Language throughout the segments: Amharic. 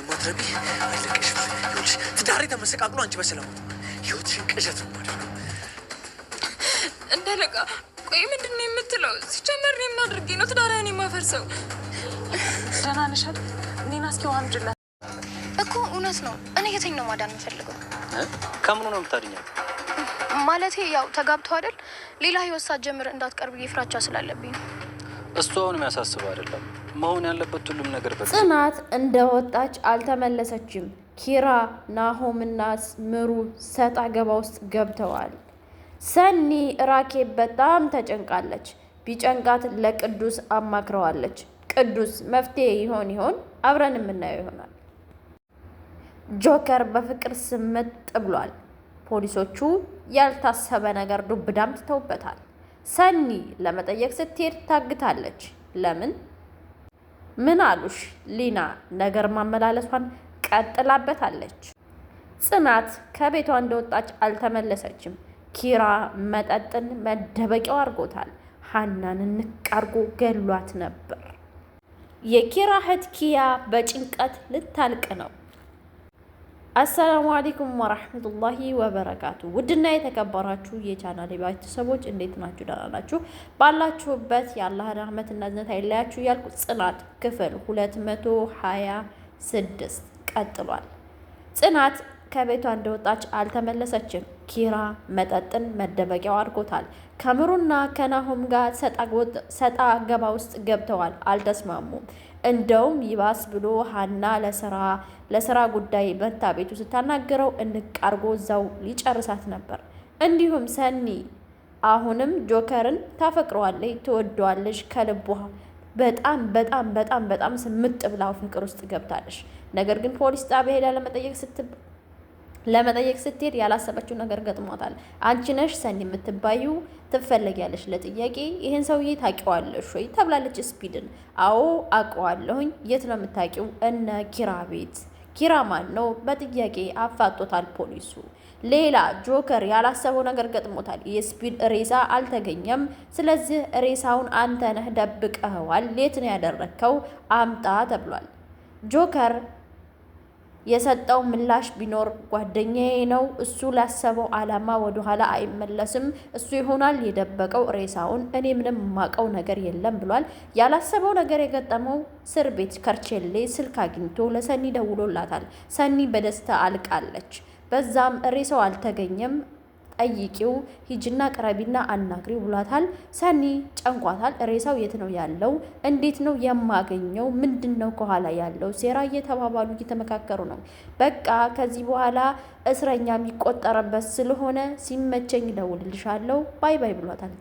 ማትረቢ አለቀሽ። ይኸውልሽ ትዳሬ ተመሰቃቅሎ አንቺ በሰላም ህይወትሽን ቅዠት ነው የማደርገው። እንዳለቃ ቆይ ምንድን ነው የምትለው? ሲጀመር እኔ ምን አድርጌ ነው ትዳሬን የማፈርሰው? ደህና ነሽ አይደል? እኔን እስኪ ውሃ አምጪላት እኮ። እውነት ነው። እኔ የትኝ ነው ማዳን የምፈልገው? ከምኑ ነው የምታድኛው? ማለቴ ያው ተጋብተው አይደል? ሌላ ህይወት ሳትጀምር እንዳትቀርብ ፍራቻ ስላለብኝ። እሱ አሁን የሚያሳስበው አይደለም። መሆን ያለበት ሁሉም ነገር ጽናት እንደወጣች አልተመለሰችም። ኪራ፣ ናሆምና ምሩ ሰጣ ገባ ውስጥ ገብተዋል። ሰኒ ራኬብ በጣም ተጨንቃለች። ቢጨንቃት ለቅዱስ አማክረዋለች። ቅዱስ መፍትሄ ይሆን? አብረን የምናየው ይሆናል። ጆከር በፍቅር ስምጥ ብሏል። ፖሊሶቹ ያልታሰበ ነገር ዱብዳም ትተውበታል። ሰኒ ለመጠየቅ ስትሄድ ታግታለች። ለምን? ምን አሉሽ? ሊና ነገር ማመላለሷን ቀጥላበታለች። ጽናት ከቤቷ እንደወጣች አልተመለሰችም። ኪራ መጠጥን መደበቂያው አድርጎታል። ሀናን ንቅ አድርጎ ገሏት ነበር። የኪራ እህት ኪያ በጭንቀት ልታልቅ ነው። አሰላሙ አለይኩም ወራህመቱላሂ ወበረካቱ። ውድና የተከበራችሁ የቻናሌ ቤተሰቦች እንዴት ናችሁ? ደህና ናችሁ? ባላችሁበት የአላህ ረህመትና እዝነት አይለያችሁ እያልኩ ጽናት ክፍል 226 ቀጥሏል። ጽናት ከቤቷ እንደወጣች አልተመለሰችም። ኪራ መጠጥን መደበቂያው አድርጎታል። ከምሩና ከናሆም ጋር ሰጣ ገባ ውስጥ ገብተዋል። አልተስማሙም። እንደውም ይባስ ብሎ ሀና ለስራ ጉዳይ በታ ቤቱ ስታናገረው እንቃርጎ እዛው ሊጨርሳት ነበር። እንዲሁም ሰኒ አሁንም ጆከርን ታፈቅረዋለች፣ ትወደዋለች ከልቧ በጣም ስምጥ ብላው ፍቅር ውስጥ ገብታለች። ነገር ግን ፖሊስ ጣቢያ ሄዳ ለመጠየቅ ስትሄድ ያላሰበችው ነገር ገጥሟታል። አንቺ ነሽ ሰኒ የምትባዩ ትፈለጊያለሽ ለጥያቄ ይህን ሰውዬ ታውቂዋለሽ ወይ ተብላለች። ስፒድን አዎ አውቀዋለሁኝ። የት ነው የምታውቂው? እነ ኪራ ቤት። ኪራ ማን ነው? በጥያቄ አፋጦታል ፖሊሱ። ሌላ ጆከር ያላሰበው ነገር ገጥሞታል። የስፒድ ሬሳ አልተገኘም። ስለዚህ ሬሳውን አንተ ነህ ደብቀኸዋል። የት ነው ያደረግከው? አምጣ ተብሏል። ጆከር የሰጠው ምላሽ ቢኖር ጓደኛዬ ነው፣ እሱ ላሰበው አላማ ወደኋላ አይመለስም፣ እሱ ይሆናል የደበቀው ሬሳውን፣ እኔ ምንም የማውቀው ነገር የለም ብሏል። ያላሰበው ነገር የገጠመው እስር ቤት ከርቼሌ ስልክ አግኝቶ ለሰኒ ደውሎላታል። ሰኒ በደስታ አልቃለች። በዛም ሬሳው አልተገኘም፣ ጠይቂው፣ ሂጅና ቅረቢና አናግሪው ብሏታል። ሰኒ ጨንቋታል። ሬሳው የት ነው ያለው? እንዴት ነው የማገኘው? ምንድነው ከኋላ ያለው ሴራ? እየተባባሉ እየተመካከሩ ነው። በቃ ከዚህ በኋላ እስረኛ የሚቆጠረበት ስለሆነ ሲመቸኝ ደውልልሻለሁ፣ ባይ ባይ ብሏታል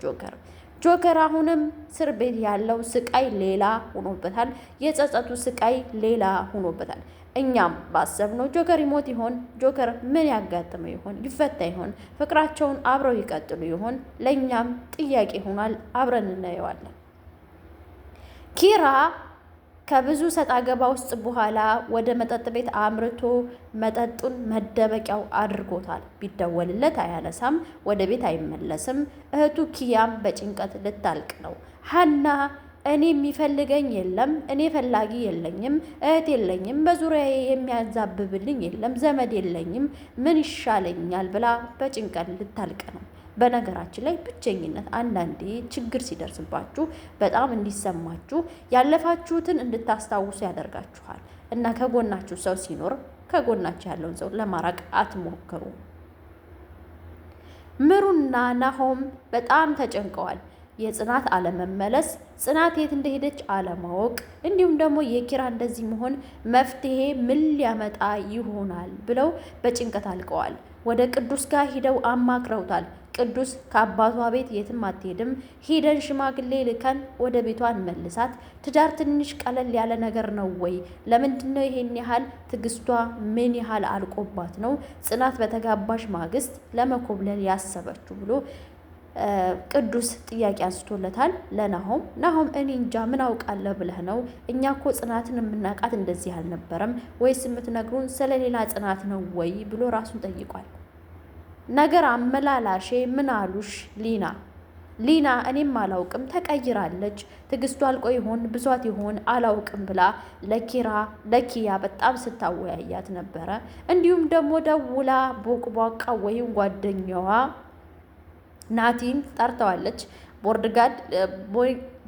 ጆከር አሁንም እስር ቤት ያለው ስቃይ ሌላ ሆኖበታል። የጸጸቱ ስቃይ ሌላ ሆኖበታል። እኛም ባሰብነው ጆከር ይሞት ይሆን? ጆከር ምን ያጋጥመው ይሆን? ይፈታ ይሆን? ፍቅራቸውን አብረው ይቀጥሉ ይሆን? ለእኛም ጥያቄ ሆኗል። አብረን እናየዋለን። ኪራ ከብዙ ሰጣ ገባ ውስጥ በኋላ ወደ መጠጥ ቤት አምርቶ መጠጡን መደበቂያው አድርጎታል። ቢደወልለት አያነሳም፣ ወደ ቤት አይመለስም። እህቱ ኪያም በጭንቀት ልታልቅ ነው። ሀና እኔ የሚፈልገኝ የለም፣ እኔ ፈላጊ የለኝም፣ እህት የለኝም፣ በዙሪያዬ የሚያዛብብልኝ የለም፣ ዘመድ የለኝም፣ ምን ይሻለኛል ብላ በጭንቀት ልታልቅ ነው። በነገራችን ላይ ብቸኝነት አንዳንዴ ችግር ሲደርስባችሁ በጣም እንዲሰማችሁ ያለፋችሁትን እንድታስታውሱ ያደርጋችኋል። እና ከጎናችሁ ሰው ሲኖር ከጎናችሁ ያለውን ሰው ለማራቅ አትሞክሩ። ምሩና ናሆም በጣም ተጨንቀዋል። የጽናት አለመመለስ፣ ጽናት የት እንደሄደች አለማወቅ፣ እንዲሁም ደግሞ የኪራ እንደዚህ መሆን መፍትሄ ምን ሊያመጣ ይሆናል ብለው በጭንቀት አልቀዋል። ወደ ቅዱስ ጋር ሂደው አማክረውታል። ቅዱስ ከአባቷ ቤት የትም አትሄድም፣ ሂደን ሽማግሌ ልከን ወደ ቤቷ እንመልሳት። ትዳር ትንሽ ቀለል ያለ ነገር ነው ወይ? ለምንድነው ይሄን ያህል ትግስቷ ምን ያህል አልቆባት ነው ጽናት በተጋባሽ ማግስት ለመኮብለል ያሰበችው ብሎ ቅዱስ ጥያቄ አንስቶለታል ለናሆም። እኔ እንጃ ምን አውቃለሁ ብለህ ነው? እኛ እኮ ጽናትን የምናውቃት እንደዚህ አልነበረም፣ ወይስ የምትነግሩን ስለሌላ ጽናት ነው ወይ ብሎ ራሱን ጠይቋል። ነገር አመላላሼ ምን አሉሽ ሊና? ሊና እኔም አላውቅም ተቀይራለች፣ ትዕግስቱ አልቆ ይሆን ብዟት ይሆን አላውቅም ብላ ለኪያ በጣም ስታወያያት ነበረ። እንዲሁም ደግሞ ደውላ ቦቅቧቃ ወይም ጓደኛዋ ናቲን ጠርተዋለች።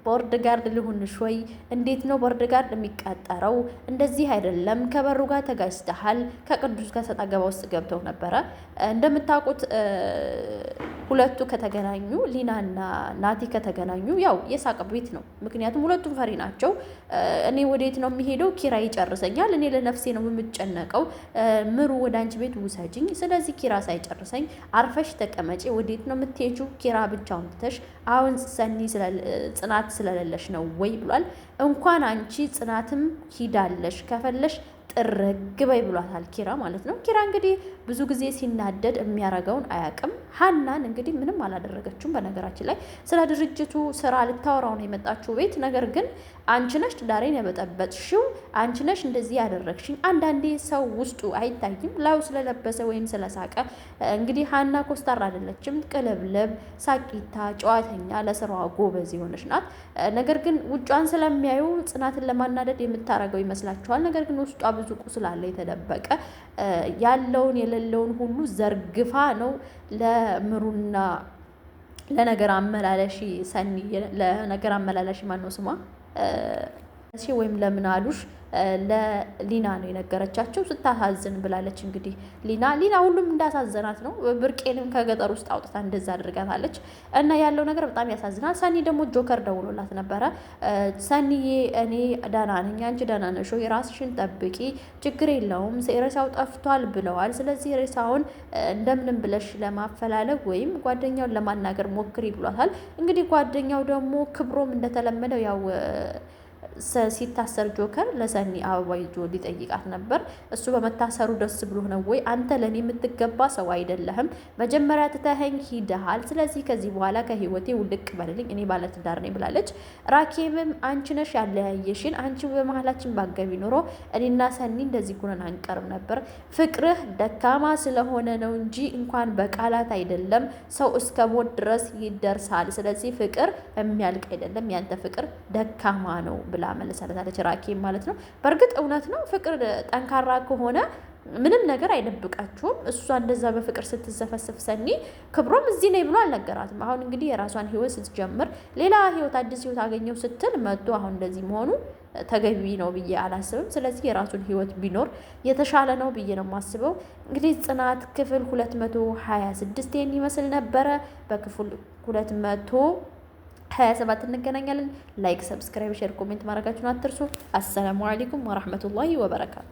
ቦርድ ጋርድ ልሁንሽ ወይ? እንዴት ነው ቦርድ ጋርድ የሚቀጠረው? እንደዚህ አይደለም፣ ከበሩ ጋር ተጋጭተሃል። ከቅዱስ ጋር ሰጣ ገባ ውስጥ ገብተው ነበረ። እንደምታውቁት ሁለቱ ከተገናኙ፣ ሊናና ናቲ ከተገናኙ ያው የሳቅ ቤት ነው። ምክንያቱም ሁለቱም ፈሪ ናቸው። እኔ ወዴት ነው የሚሄደው? ኪራ ይጨርሰኛል። እኔ ለነፍሴ ነው የምጨነቀው። ምሩ ወደ አንቺ ቤት ውሰጅኝ። ስለዚህ ኪራ ሳይጨርሰኝ አርፈሽ ተቀመጪ። ወዴት ነው የምትሄጂው? ኪራ ብቻውን ትተሽ አሁን ሰኒ ጽናት ስለሌለሽ ነው ወይ ብሏል። እንኳን አንቺ ጽናትም ሂዳለሽ ከፈለሽ ጥርግ በይ ብሏታል ኪራ ማለት ነው። ኪራ እንግዲህ ብዙ ጊዜ ሲናደድ የሚያረገውን አያውቅም። ሀናን እንግዲህ ምንም አላደረገችውም። በነገራችን ላይ ስለ ድርጅቱ ስራ ልታወራው ነው የመጣችው ቤት። ነገር ግን አንቺ ነሽ ትዳሬን የበጠበጥሽው፣ አንቺ ነሽ እንደዚህ ያደረግሽኝ። አንዳንዴ ሰው ውስጡ አይታይም ላዩ ስለለበሰ ወይም ስለሳቀ። እንግዲህ ሀና ኮስታር አይደለችም፣ ቅልብልብ፣ ሳቂታ፣ ጨዋተኛ፣ ለስራዋ ጎበዝ የሆነች ናት። ነገር ግን ውጯን ስለሚያዩ ጽናትን ለማናደድ የምታረገው ይመስላችኋል። ነገር ግን ውስጧ ብዙ ቁስል አለ የተደበቀ። ያለውን የሌለውን ሁሉ ዘርግፋ ነው ለምሩና ለነገር አመላለሺ ሰኒ ለነገር አመላለሺ ማን ነው ስሟ ወይም ለምን አሉሽ ለሊና ነው የነገረቻቸው። ስታሳዝን ብላለች። እንግዲህ ሊና ሁሉም እንዳሳዘናት ነው። ብርቄንም ከገጠር ውስጥ አውጥታ እንደዛ አድርጋታለች። እና ያለው ነገር በጣም ያሳዝናል። ሰኒ ደግሞ ጆከር ደውሎላት ነበረ። ሰኒዬ እኔ ደህና ነኝ፣ አንቺ ደህና ነሽ ወይ? ራስሽን ጠብቂ፣ ችግር የለውም፣ ሬሳው ጠፍቷል ብለዋል። ስለዚህ ሬሳውን እንደምንም ብለሽ ለማፈላለግ ወይም ጓደኛውን ለማናገር ሞክሪ ብሏታል። እንግዲህ ጓደኛው ደግሞ ክብሮም እንደተለመደው ያው ሲታሰር ጆከር ለሰኒ አበባ ይዞ ሊጠይቃት ነበር። እሱ በመታሰሩ ደስ ብሎ ነው ወይ? አንተ ለእኔ የምትገባ ሰው አይደለህም። መጀመሪያ ትተኸኝ ሂደሃል። ስለዚህ ከዚህ በኋላ ከህይወቴ ውልቅ በልልኝ፣ እኔ ባለትዳር ነኝ ብላለች። ራኬብም አንቺ ነሽ ያለያየሽን፣ አንቺ በመሀላችን ባገቢ ኖሮ እኔና ሰኒ እንደዚህ ጉነን አንቀርም ነበር። ፍቅርህ ደካማ ስለሆነ ነው እንጂ እንኳን በቃላት አይደለም ሰው እስከ ሞት ድረስ ይደርሳል። ስለዚህ ፍቅር የሚያልቅ አይደለም፣ ያንተ ፍቅር ደካማ ነው ብላ መለሳለታለች። ራኬብ ማለት ነው። በእርግጥ እውነት ነው። ፍቅር ጠንካራ ከሆነ ምንም ነገር አይደብቃችሁም። እሷ እንደዛ በፍቅር ስትዘፈስፍ ሰኒ ክብሮም እዚህ ነኝ ብሎ አልነገራትም። አሁን እንግዲህ የራሷን ህይወት ስትጀምር ሌላ ህይወት አዲስ ህይወት አገኘው ስትል መጥቶ አሁን እንደዚህ መሆኑ ተገቢ ነው ብዬ አላስብም። ስለዚህ የራሱን ህይወት ቢኖር የተሻለ ነው ብዬ ነው የማስበው። እንግዲህ ጽናት ክፍል 226 ይህን ይመስል ነበረ። በክፍል 227 እንገናኛለን። ላይክ፣ ሰብስክራይብ፣ ሼር፣ ኮሜንት ማድረጋችሁን አትርሱ። አሰላሙ አለይኩም ወራህመቱላሂ ወበረካቱ።